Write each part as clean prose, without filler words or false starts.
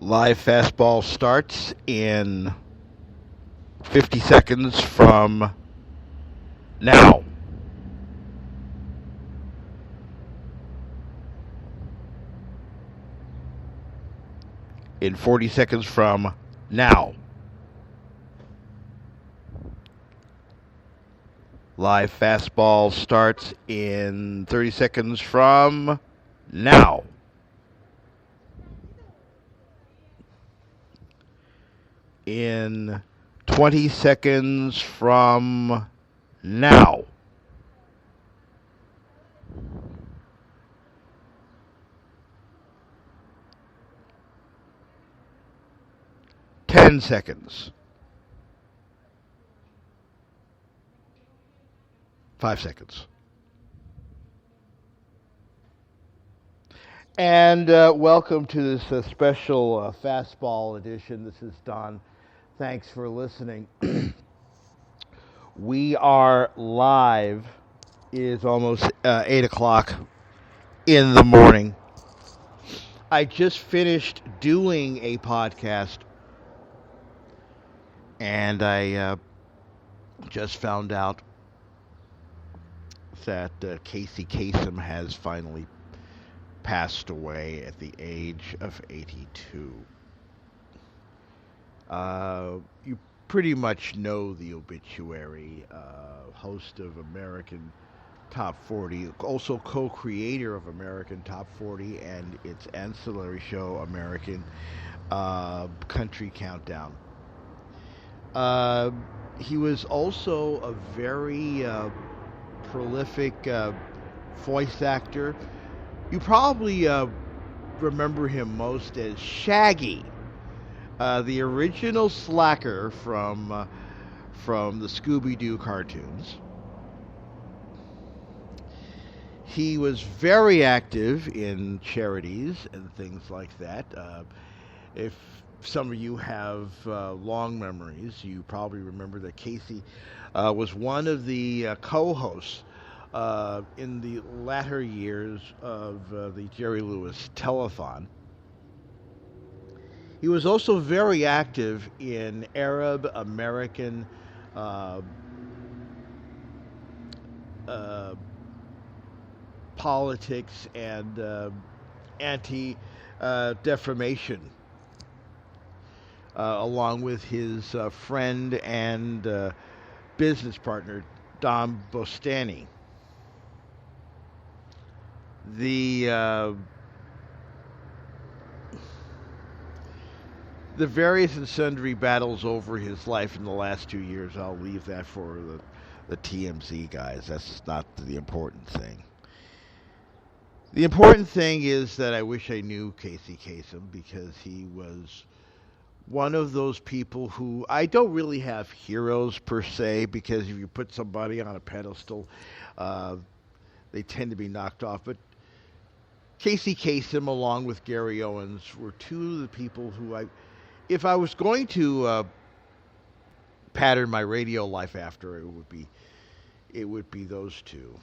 Live fastball starts in 50 seconds from now. In 40 seconds from now. Live fastball starts in 30 seconds from now. In 20 seconds from now. Ten seconds. 5 seconds. And welcome to this special Fastball edition. This is Don. Thanks for listening. We are live. It is almost 8 o'clock in the morning. I just finished doing a podcast, and I just found out that Kasem has finally passed away at the age of 82. You pretty much know the obituary. Host of American Top 40, also co-creator of American Top 40 and its ancillary show, American Country Countdown. He was also a very prolific voice actor. You probably remember him most as Shaggy, the original Slacker from the Scooby-Doo cartoons. He was very active in charities and things like that. If some of you have long memories, you probably remember that Casey was one of the co-hosts in the latter years of the Jerry Lewis Telethon. He was also very active in Arab American politics and anti-defamation, along with his friend and business partner, Dom Bostani. The various and sundry battles over his life in the last 2 years, I'll leave that for the TMZ guys. That's not the important thing. The important thing is that I wish I knew Kasem, because he was one of those people who, I don't really have heroes per se, because if you put somebody on a pedestal, they tend to be knocked off. But Kasem, along with Gary Owens, were two of the people who if I was going to pattern my radio life after, it would be those two.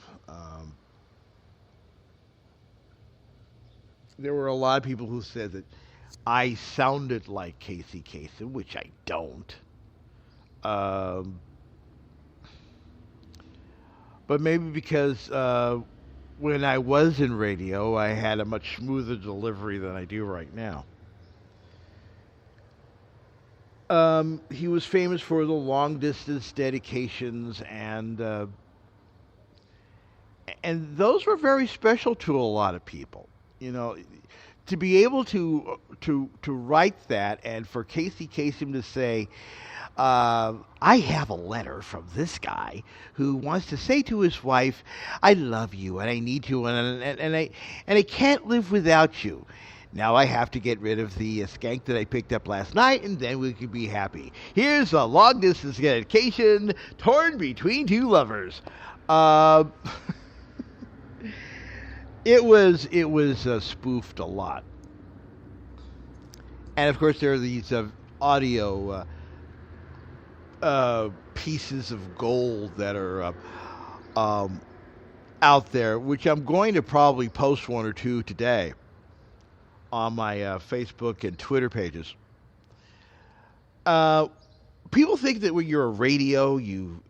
There were a lot of people who said that I sounded like Kasem, which I don't. But maybe because when I was in radio, I had a much smoother delivery than I do right now. He was famous for the long-distance dedications, and those were very special to a lot of people. You know, to be able to write that, and for Kasem to say, I have a letter from this guy who wants to say to his wife, I love you and I need you and I can't live without you. Now I have to get rid of the skank that I picked up last night, and then we can be happy. Here's a long-distance dedication torn between two lovers. It was spoofed a lot. And of course there are these audio pieces of gold that are out there, which I'm going to probably post one or two today, on my Facebook and Twitter pages. Uh, People think that when you're a radio, you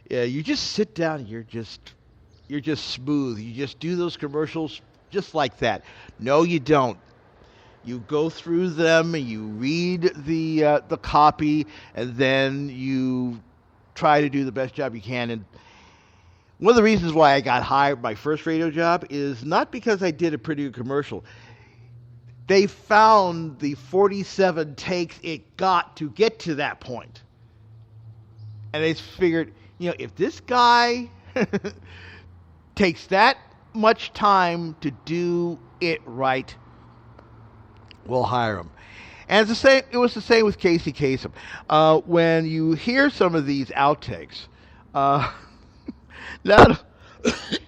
just sit down and you're just smooth. You just do those commercials just like that. No, you don't. You go through them and you read the copy, and then you try to do the best job you can. And one of the reasons why I got hired, my first radio job, is not because I did a pretty good commercial. They found the 47 takes it got to get to that point. And they figured, if this guy takes that much time to do it right, we'll hire him. And it's the same. It was the same with Casey Kasem. When you hear some of these outtakes, not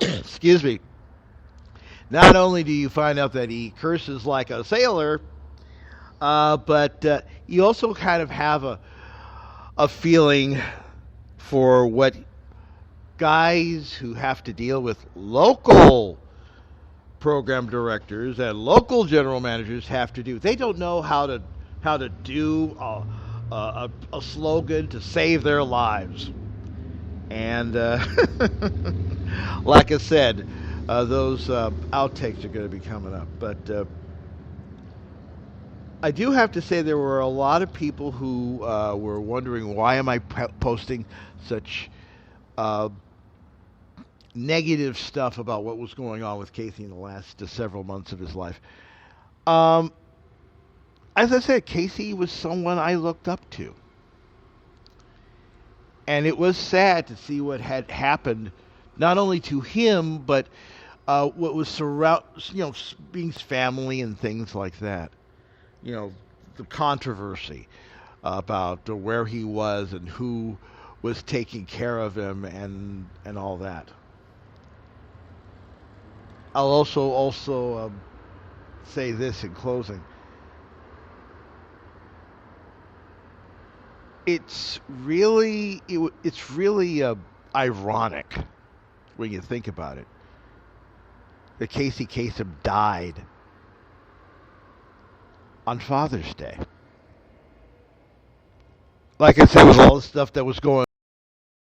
excuse me. Not only do you find out that he curses like a sailor, but you also kind of have a feeling for what guys who have to deal with local program directors and local general managers have to do. They don't know how to do a slogan to save their lives. And like I said, those outtakes are going to be coming up. But I do have to say there were a lot of people who were wondering, why am I posting such negative stuff about what was going on with Casey in the last several months of his life. As I said, Casey was someone I looked up to. And it was sad to see what had happened, not only to him, but what was being family and things like that. The controversy about where he was and who was taking care of him and all that. I'll also say this in closing. It's really ironic when you think about it that Casey Kasem died on Father's Day. Like I said, with all the stuff that was going